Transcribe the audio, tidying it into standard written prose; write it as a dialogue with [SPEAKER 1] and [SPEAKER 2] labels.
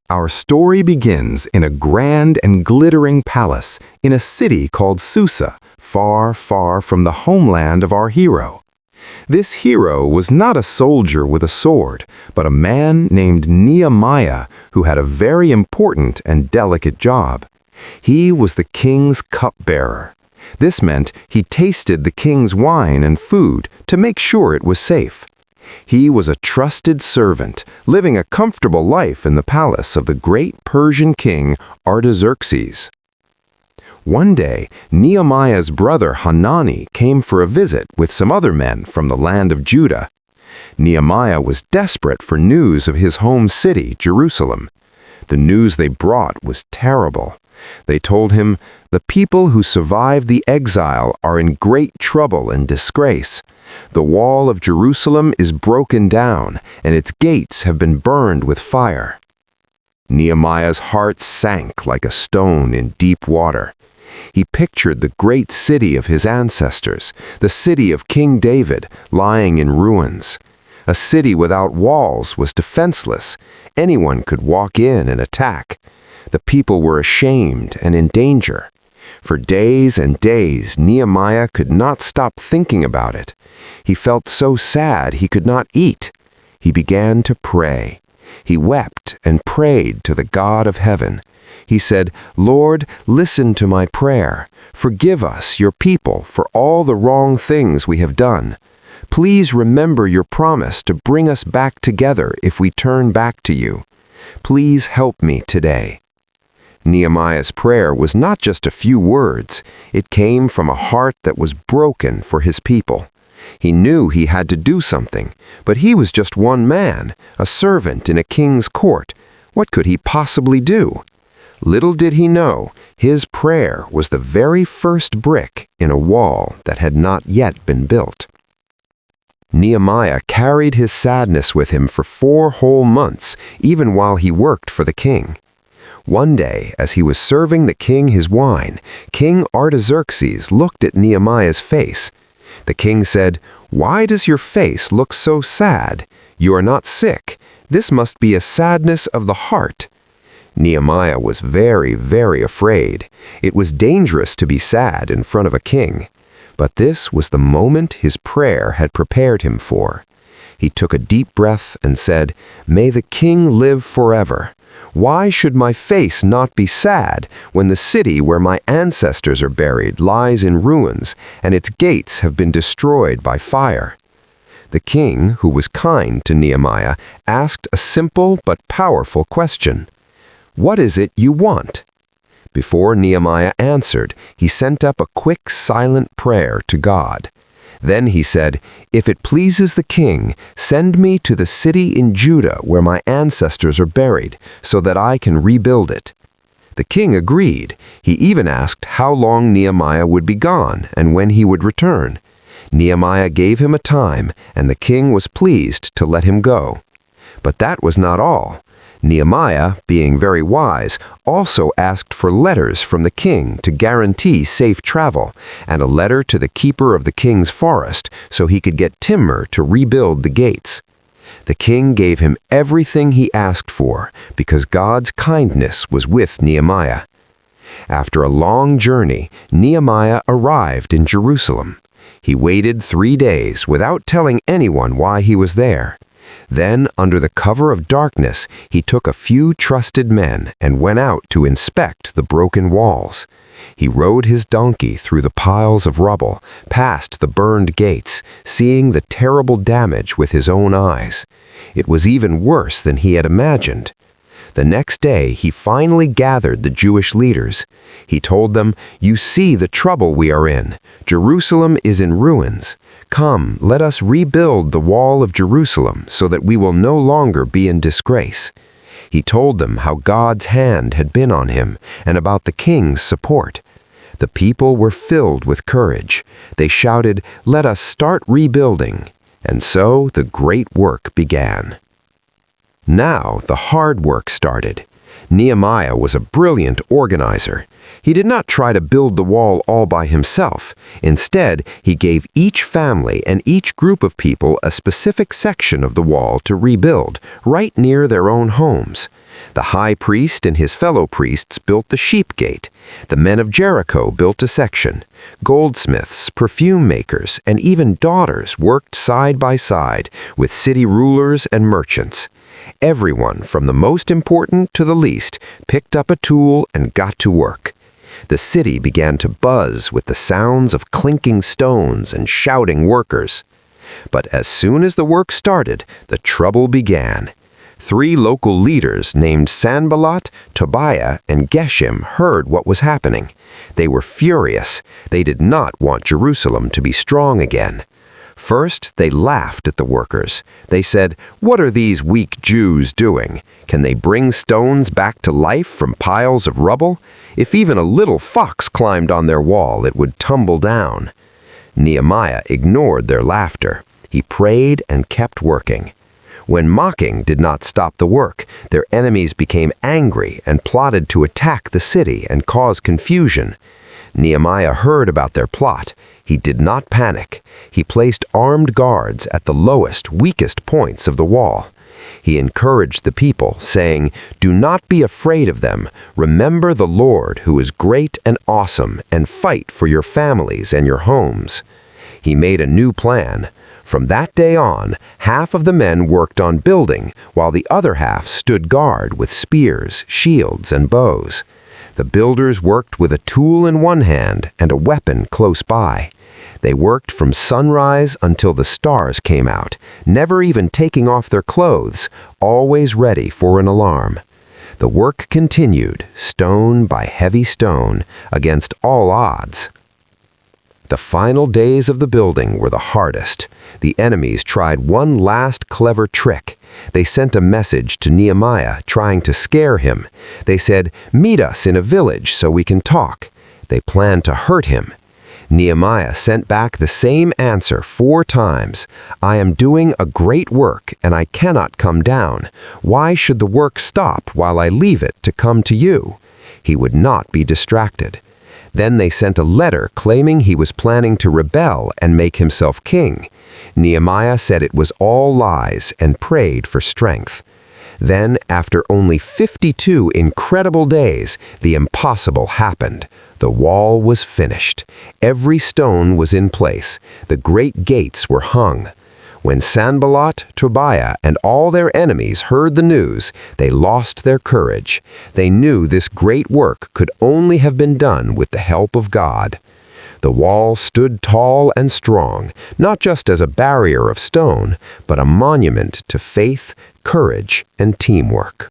[SPEAKER 1] Our story begins in a grand and glittering palace in a city called Susa, far, far from the homeland of our hero. This hero was not a soldier with a sword, but a man named Nehemiah who had a very important and delicate job. He was the king's cupbearer. This meant he tasted the king's wine and food to make sure it was safe. He was a trusted servant, living a comfortable life in the palace of the great Persian King Artaxerxes. One day, Nehemiah's brother Hanani came for a visit with some other men from the land of Judah. Nehemiah was desperate for news of his home city, Jerusalem. The news they brought was terrible. They told him, "The people who survived the exile are in great trouble and disgrace. The wall of Jerusalem is broken down, and its gates have been burned with fire." Nehemiah's heart sank like a stone in deep water. He pictured the great city of his ancestors, the city of King David, lying in ruins. A city without walls was defenseless. Anyone could walk in and attack. The people were ashamed and in danger. For days and days, Nehemiah could not stop thinking about it. He felt so sad he could not eat. He began to pray. He wept and prayed to the God of heaven. He said, "Lord, listen to my prayer. Forgive us, your people, for all the wrong things we have done. Please remember your promise to bring us back together if we turn back to you. Please help me today." Nehemiah's prayer was not just a few words. It came from a heart that was broken for his people. He knew he had to do something, but he was just one man, a servant in a king's court. What could he possibly do? Little did he know, his prayer was the very first brick in a wall that had not yet been built. Nehemiah carried his sadness with him for 4 whole months, even while he worked for the king. One day, as he was serving the king his wine, King Artaxerxes looked at Nehemiah's face. The king said, "Why does your face look so sad? You are not sick. This must be a sadness of the heart." Nehemiah was very, very afraid. It was dangerous to be sad in front of a king. But this was the moment his prayer had prepared him for. He took a deep breath and said, "May the king live forever. Why should my face not be sad when the city where my ancestors are buried lies in ruins and its gates have been destroyed by fire?" The king, who was kind to Nehemiah, asked a simple but powerful question. "What is it you want?" Before Nehemiah answered, he sent up a quick, silent prayer to God. Then he said, "If it pleases the king, send me to the city in Judah where my ancestors are buried, so that I can rebuild it." The king agreed. He even asked how long Nehemiah would be gone and when he would return. Nehemiah gave him a time, and the king was pleased to let him go. But that was not all. Nehemiah, being very wise, also asked for letters from the king to guarantee safe travel, and a letter to the keeper of the king's forest so he could get timber to rebuild the gates. The king gave him everything he asked for because God's kindness was with Nehemiah. After a long journey, Nehemiah arrived in Jerusalem. He waited 3 days without telling anyone why he was there. Then, under the cover of darkness, he took a few trusted men and went out to inspect the broken walls. He rode his donkey through the piles of rubble, past the burned gates, seeing the terrible damage with his own eyes. It was even worse than he had imagined. The next day, he finally gathered the Jewish leaders. He told them, "You see the trouble we are in. Jerusalem is in ruins. Come, let us rebuild the wall of Jerusalem so that we will no longer be in disgrace." He told them how God's hand had been on him and about the king's support. The people were filled with courage. They shouted, "Let us start rebuilding." And so the great work began. Now the hard work started.
[SPEAKER 2] Nehemiah was a brilliant organizer. He did not try to build the wall all by himself. Instead, he gave each family and each group of people a specific section of the wall to rebuild, right near their own homes. The high priest and his fellow priests built the sheep gate. The men of Jericho built a section. Goldsmiths, perfume makers, and even daughters worked side by side with city rulers and merchants. Everyone, from the most important to the least, picked up a tool and got to work. The city began to buzz with the sounds of clinking stones and shouting workers. But as soon as the work started, the trouble began. 3 local leaders named Sanballat, Tobiah, and Geshem heard what was happening. They were furious. They did not want Jerusalem to be strong again. First, they laughed at the workers. They said, "What are these weak Jews doing? Can they bring stones back to life from piles of rubble? If even a little fox climbed on their wall, it would tumble down." Nehemiah ignored their laughter. He prayed and kept working. When mocking did not stop the work, their enemies became angry and plotted to attack the city and cause confusion. Nehemiah heard about their plot. He did not panic. He placed armed guards at the lowest, weakest points of the wall. He encouraged the people, saying, "Do not be afraid of them. Remember the Lord, who is great and awesome, and fight for your families and your homes." He made a new plan. From that day on, half of the men worked on building, while the other half stood guard with spears, shields, and bows. The builders worked with a tool in one hand and a weapon close by. They worked from sunrise until the stars came out, never even taking off their clothes, always ready for an alarm. The work continued, stone by heavy stone, against all odds. The final days of the building were the hardest. The enemies tried one last clever trick. They sent a message to Nehemiah, trying to scare him. They said, "Meet us in a village so we can talk." They planned to hurt him. Nehemiah sent back the same answer 4 times. "I am doing a great work, and I cannot come down. Why should the work stop while I leave it to come to you?" He would not be distracted. Then they sent a letter claiming he was planning to rebel and make himself king. Nehemiah said it was all lies and prayed for strength. Then, after only 52 incredible days, the impossible happened. The wall was finished. Every stone was in place. The great gates were hung. When Sanballat, Tobiah, and all their enemies heard the news, they lost their courage. They knew this great work could only have been done with the help of God. The wall stood tall and strong, not just as a barrier of stone, but a monument to faith, courage, and teamwork.